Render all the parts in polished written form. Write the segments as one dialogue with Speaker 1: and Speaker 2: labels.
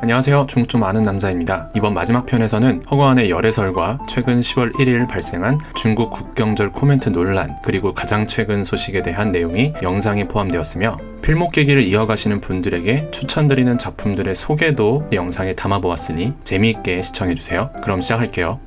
Speaker 1: 안녕하세요. 중국 좀 아는 남자입니다. 이번 마지막 편에서는 허거한의 열애설과 최근 10월 1일 발생한 중국 국경절 코멘트 논란, 그리고 가장 최근 소식에 대한 내용이 영상에 포함되었으며, 필목계기를 이어가시는 분들에게 추천드리는 작품들의 소개도 영상에 담아보았으니 재미있게 시청해주세요. 그럼 시작할게요.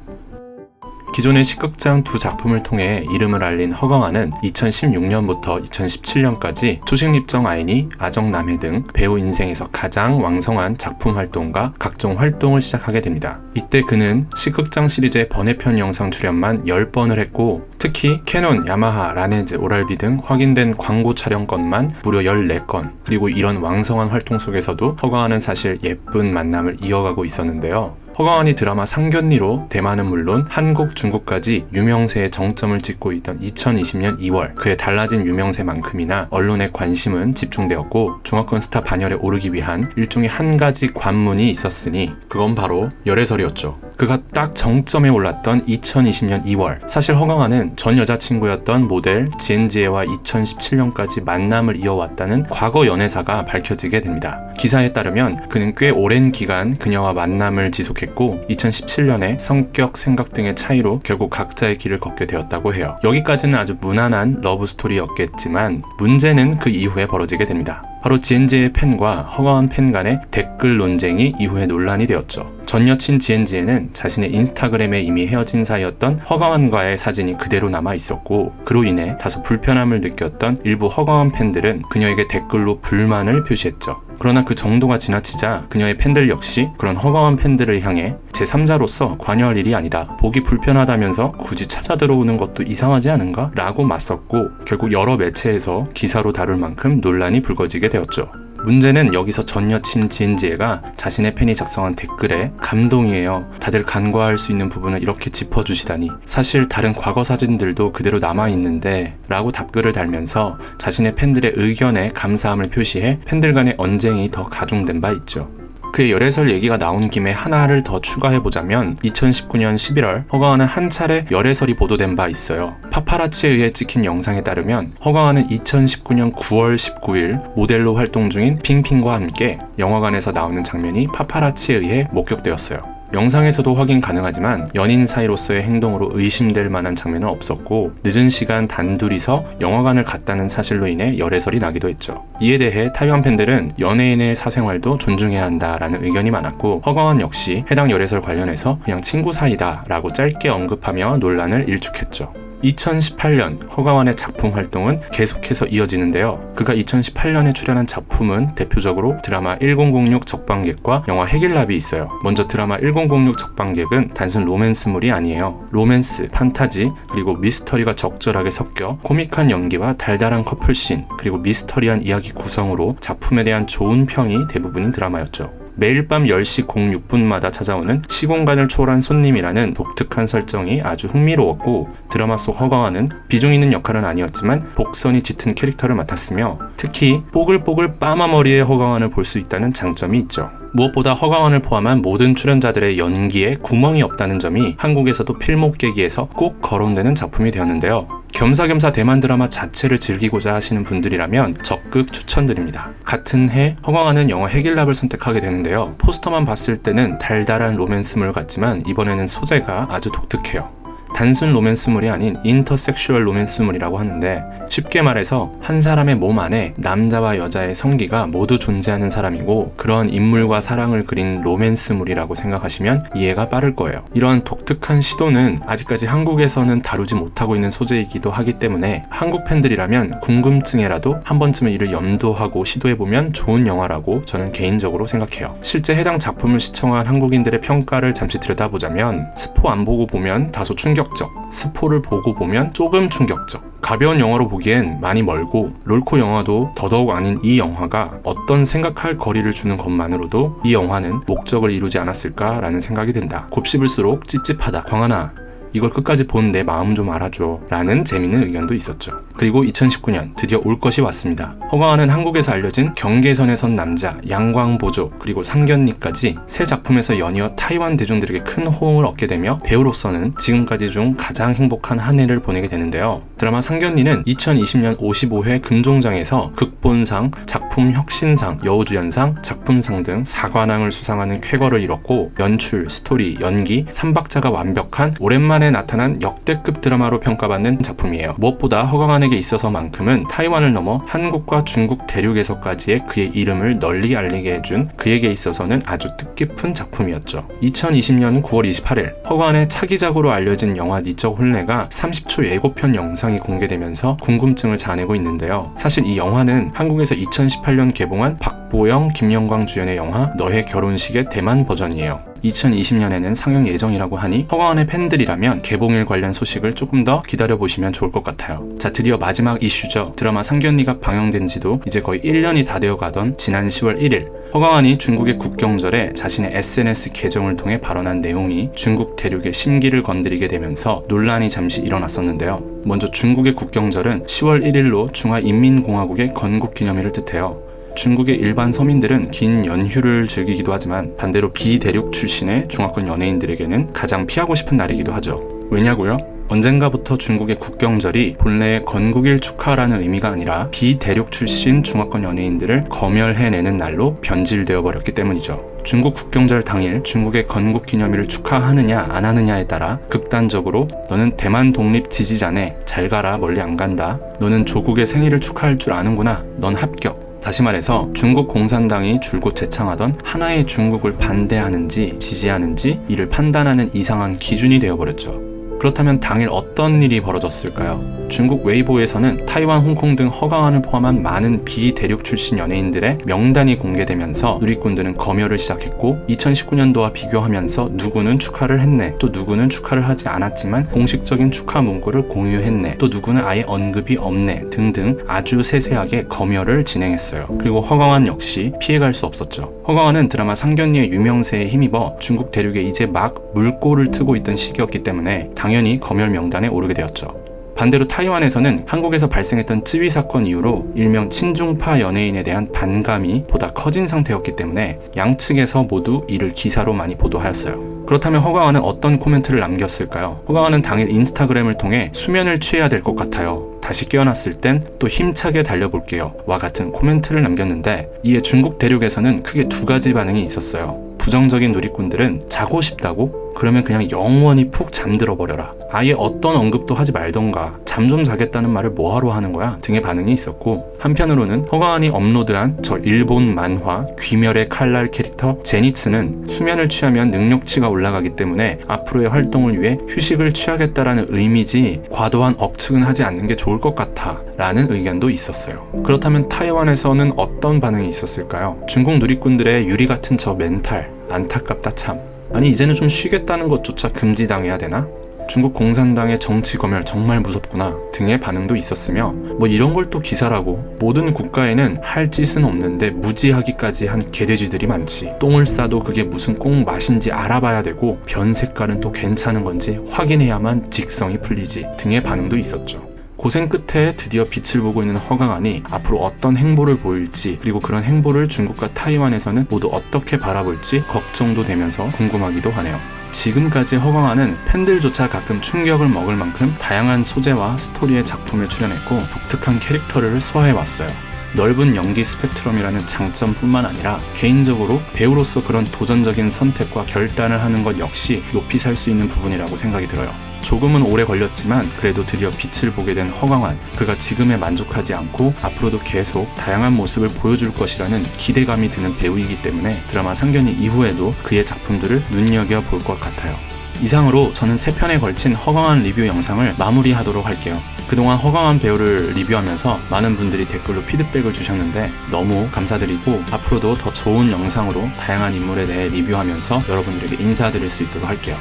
Speaker 1: 기존의 식극장 두 작품을 통해 이름을 알린 허거한은 2016년부터 2017년까지 초식립정 아이니, 아정남해 등 배우 인생에서 가장 왕성한 작품 활동과 각종 활동을 시작하게 됩니다. 이때 그는 식극장 시리즈의 번외편 영상 출연만 10번을 했고, 특히 캐논, 야마하, 라네즈, 오랄비 등 확인된 광고 촬영건만 무려 14건, 그리고 이런 왕성한 활동 속에서도 허거한은 사실 예쁜 만남을 이어가고 있었는데요. 허거한이 드라마 상견니로 대만은 물론 한국, 중국까지 유명세의 정점을 찍고 있던 2020년 2월, 그의 달라진 유명세만큼이나 언론의 관심은 집중되었고, 중화권 스타 반열에 오르기 위한 일종의 한 가지 관문이 있었으니 그건 바로 열애설이었죠. 그가 딱 정점에 올랐던 2020년 2월, 사실 허거한은 전 여자친구였던 모델 지엔지에와 2017년까지 만남을 이어왔다는 과거 연애사가 밝혀지게 됩니다. 기사에 따르면 그는 꽤 오랜 기간 그녀와 만남을 지속했고, 2017년에 성격, 생각 등의 차이로 결국 각자의 길을 걷게 되었다고 해요. 여기까지는 아주 무난한 러브스토리였겠지만 문제는 그 이후에 벌어지게 됩니다. 바로 지엔지의 팬과 허거한 팬 간의 댓글 논쟁이 이후에 논란이 되었죠. 전 여친 지엔지에는 자신의 인스타그램에 이미 헤어진 사이였던 허거한과의 사진이 그대로 남아 있었고, 그로 인해 다소 불편함을 느꼈던 일부 허거한 팬들은 그녀에게 댓글로 불만을 표시했죠. 그러나 그 정도가 지나치자 그녀의 팬들 역시 그런 허거한 팬들을 향해 제3자로서 관여할 일이 아니다, 보기 불편하다면서 굳이 찾아 들어오는 것도 이상하지 않은가? 라고 맞섰고, 결국 여러 매체에서 기사로 다룰 만큼 논란이 불거지게 되었죠. 문제는 여기서 전 여친 지엔지에가 자신의 팬이 작성한 댓글에 감동이에요, 다들 간과할 수 있는 부분을 이렇게 짚어주시다니, 사실 다른 과거 사진들도 그대로 남아있는데 라고 답글을 달면서 자신의 팬들의 의견에 감사함을 표시해 팬들 간의 언쟁이 더 가중된 바 있죠. 그의 열애설 얘기가 나온 김에 하나를 더 추가해보자면, 2019년 11월 허거한은 한 차례 열애설이 보도된 바 있어요. 파파라치에 의해 찍힌 영상에 따르면 허거한은 2019년 9월 19일 모델로 활동 중인 핑핑과 함께 영화관에서 나오는 장면이 파파라치에 의해 목격되었어요. 영상에서도 확인 가능하지만 연인 사이로서의 행동으로 의심될 만한 장면은 없었고, 늦은 시간 단둘이서 영화관을 갔다는 사실로 인해 열애설이 나기도 했죠. 이에 대해 타이완 팬들은 연예인의 사생활도 존중해야 한다라는 의견이 많았고, 허거한 역시 해당 열애설 관련해서 그냥 친구 사이다 라고 짧게 언급하며 논란을 일축했죠. 2018년 허거한의 작품 활동은 계속해서 이어지는데요. 그가 2018년에 출연한 작품은 대표적으로 드라마 1006 적방객과 영화 핵일랍이 있어요. 먼저 드라마 1006 적방객은 단순 로맨스물이 아니에요. 로맨스, 판타지, 그리고 미스터리가 적절하게 섞여 코믹한 연기와 달달한 커플씬, 그리고 미스터리한 이야기 구성으로 작품에 대한 좋은 평이 대부분인 드라마였죠. 매일 밤 10시 06분마다 찾아오는 시공간을 초월한 손님이라는 독특한 설정이 아주 흥미로웠고, 드라마 속 허거한은 비중 있는 역할은 아니었지만 복선이 짙은 캐릭터를 맡았으며, 특히 뽀글뽀글 빠마머리의 허거한을 볼 수 있다는 장점이 있죠. 무엇보다 허거한을 포함한 모든 출연자들의 연기에 구멍이 없다는 점이 한국에서도 필목계기에서 꼭 거론되는 작품이 되었는데요. 겸사겸사 대만 드라마 자체를 즐기고자 하시는 분들이라면 적극 추천드립니다. 같은 해 허거한은 영화 핵일랍을 선택하게 되는데요. 포스터만 봤을 때는 달달한 로맨스물 같지만 이번에는 소재가 아주 독특해요. 단순 로맨스물이 아닌 인터섹슈얼 로맨스물이라고 하는데, 쉽게 말해서 한 사람의 몸 안에 남자와 여자의 성기가 모두 존재하는 사람이고, 그런 인물과 사랑을 그린 로맨스물이라고 생각하시면 이해가 빠를 거예요. 이런 독특한 시도는 아직까지 한국에서는 다루지 못하고 있는 소재이기도 하기 때문에 한국 팬들이라면 궁금증에라도 한 번쯤은 이를 염두하고 시도해보면 좋은 영화라고 저는 개인적으로 생각해요. 실제 해당 작품을 시청한 한국인들의 평가를 잠시 들여다보자면, 스포 안 보고 보면 다소 충격적, 스포를 보고 보면 조금 충격적, 가벼운 영화로 보기엔 많이 멀고, 롤코 영화도 더더욱 아닌 이 영화가 어떤 생각할 거리를 주는 것만으로도 이 영화는 목적을 이루지 않았을까라는 생각이 든다. 곱씹을수록 찝찝하다. 광하나, 이걸 끝까지 본 내 마음 좀 알아줘 라는 재밌는 의견도 있었죠. 그리고 2019년 드디어 올 것이 왔습니다. 허광한은 한국에서 알려진 경계선에 선 남자, 양광보조, 그리고 상견니까지 세 작품에서 연이어 타이완 대중들에게 큰 호응을 얻게 되며 배우로서는 지금까지 중 가장 행복한 한 해를 보내게 되는데요. 드라마 상견니는 2020년 55회 금종장에서 극본상, 작품 혁신상, 여우주연상, 작품상 등 4관왕을 수상하는 쾌거를 이뤘고 연출, 스토리, 연기, 3박자가 완벽한 오랜만에 나타난 역대급 드라마로 평가받는 작품이에요. 무엇보다 허광한에게 있어서만큼은 타이완을 넘어 한국과 중국 대륙에서까지의 그의 이름을 널리 알리게 해준 그에게 있어서는 아주 뜻깊은 작품이었죠. 2020년 9월 28일 허광한의 차기작으로 알려진 영화 니적 혼례가 30초 예고편 영상이 공개되면서 궁금증을 자아내고 있는데요. 사실 이 영화는 한국에서 2018년 개봉한 박보영, 김영광 주연의 영화 너의 결혼식의 대만 버전이에요. 2020년에는 상영 예정이라고 하니 허광한의 팬들이라면 개봉일 관련 소식을 조금 더 기다려보시면 좋을 것 같아요. 자, 드디어 마지막 이슈죠. 드라마 상견니가 방영된 지도 이제 거의 1년이 다 되어가던 지난 10월 1일 허광한이 중국의 국경절에 자신의 SNS 계정을 통해 발언한 내용이 중국 대륙의 심기를 건드리게 되면서 논란이 잠시 일어났었는데요. 먼저 중국의 국경절은 10월 1일로 중화인민공화국의 건국기념일을 뜻해요. 중국의 일반 서민들은 긴 연휴를 즐기기도 하지만 반대로 비대륙 출신의 중화권 연예인들에게는 가장 피하고 싶은 날이기도 하죠. 왜냐고요? 언젠가부터 중국의 국경절이 본래의 건국일 축하라는 의미가 아니라 비대륙 출신 중화권 연예인들을 검열해내는 날로 변질되어 버렸기 때문이죠. 중국 국경절 당일 중국의 건국기념일을 축하하느냐 안 하느냐에 따라 극단적으로 너는 대만 독립 지지자네, 잘 가라, 멀리 안 간다, 너는 조국의 생일을 축하할 줄 아는구나, 넌 합격, 다시 말해서 중국 공산당이 줄곧 제창하던 하나의 중국을 반대하는지 지지하는지 이를 판단하는 이상한 기준이 되어버렸죠. 그렇다면 당일 어떤 일이 벌어졌을까요? 중국 웨이보에서는 타이완, 홍콩 등 허광한을 포함한 많은 비대륙 출신 연예인들의 명단이 공개되면서 누리꾼들은 검열을 시작했고 2019년도와 비교하면서 누구는 축하를 했네, 또 누구는 축하를 하지 않았지만 공식적인 축하 문구를 공유했네, 또 누구는 아예 언급이 없네 등등 아주 세세하게 검열을 진행했어요. 그리고 허광한 역시 피해갈 수 없었죠. 허광한은 드라마 상견니의 유명세에 힘입어 중국 대륙에 이제 막 물꼬를 트고 있던 시기였기 때문에 당연히 검열 명단에 오르게 되었죠. 반대로 타이완에서는 한국에서 발생했던 쯔위 사건 이후로 일명 친중파 연예인에 대한 반감이 보다 커진 상태였기 때문에 양측에서 모두 이를 기사로 많이 보도하였어요. 그렇다면 허광한은 어떤 코멘트를 남겼을까요? 허광한은 당일 인스타그램을 통해 수면을 취해야 될 것 같아요, 다시 깨어났을 땐 또 힘차게 달려볼게요 와 같은 코멘트를 남겼는데, 이에 중국 대륙에서는 크게 두 가지 반응이 있었어요. 부정적인 누리꾼들은 자고 싶다고? 그러면 그냥 영원히 푹 잠들어 버려라, 아예 어떤 언급도 하지 말던가, 잠 좀 자겠다는 말을 뭐하러 하는 거야 등의 반응이 있었고, 한편으로는 허광한이 업로드한 저 일본 만화 귀멸의 칼날 캐릭터 제니츠는 수면을 취하면 능력치가 올라가기 때문에 앞으로의 활동을 위해 휴식을 취하겠다라는 의미지 과도한 억측은 하지 않는 게 좋을 것 같아 라는 의견도 있었어요. 그렇다면 타이완에서는 어떤 반응이 있었을까요? 중국 누리꾼들의 유리 같은 저 멘탈 안타깝다 참. 아니 이제는 좀 쉬겠다는 것조차 금지당해야 되나? 중국 공산당의 정치 검열 정말 무섭구나 등의 반응도 있었으며, 뭐 이런 걸 또 기사라고, 모든 국가에는 할 짓은 없는데 무지하기까지 한 개돼지들이 많지, 똥을 싸도 그게 무슨 꼭 맛인지 알아봐야 되고 변 색깔은 또 괜찮은 건지 확인해야만 직성이 풀리지 등의 반응도 있었죠. 고생 끝에 드디어 빛을 보고 있는 허광한이 앞으로 어떤 행보를 보일지, 그리고 그런 행보를 중국과 타이완에서는 모두 어떻게 바라볼지 걱정도 되면서 궁금하기도 하네요. 지금까지 허광한은 팬들조차 가끔 충격을 먹을 만큼 다양한 소재와 스토리의 작품에 출연했고 독특한 캐릭터를 소화해왔어요. 넓은 연기 스펙트럼이라는 장점뿐만 아니라 개인적으로 배우로서 그런 도전적인 선택과 결단을 하는 것 역시 높이 살 수 있는 부분이라고 생각이 들어요. 조금은 오래 걸렸지만 그래도 드디어 빛을 보게 된 허광한, 그가 지금에 만족하지 않고 앞으로도 계속 다양한 모습을 보여줄 것이라는 기대감이 드는 배우이기 때문에 드라마 상견니 이후에도 그의 작품들을 눈여겨볼 것 같아요. 이상으로 저는 3편에 걸친 허광한 리뷰 영상을 마무리하도록 할게요. 그동안 허광한 배우를 리뷰하면서 많은 분들이 댓글로 피드백을 주셨는데 너무 감사드리고, 앞으로도 더 좋은 영상으로 다양한 인물에 대해 리뷰하면서 여러분들에게 인사드릴 수 있도록 할게요.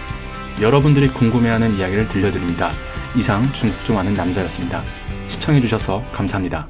Speaker 1: 여러분들이 궁금해하는 이야기를 들려드립니다. 이상 중국 좀 아는 남자였습니다. 시청해주셔서 감사합니다.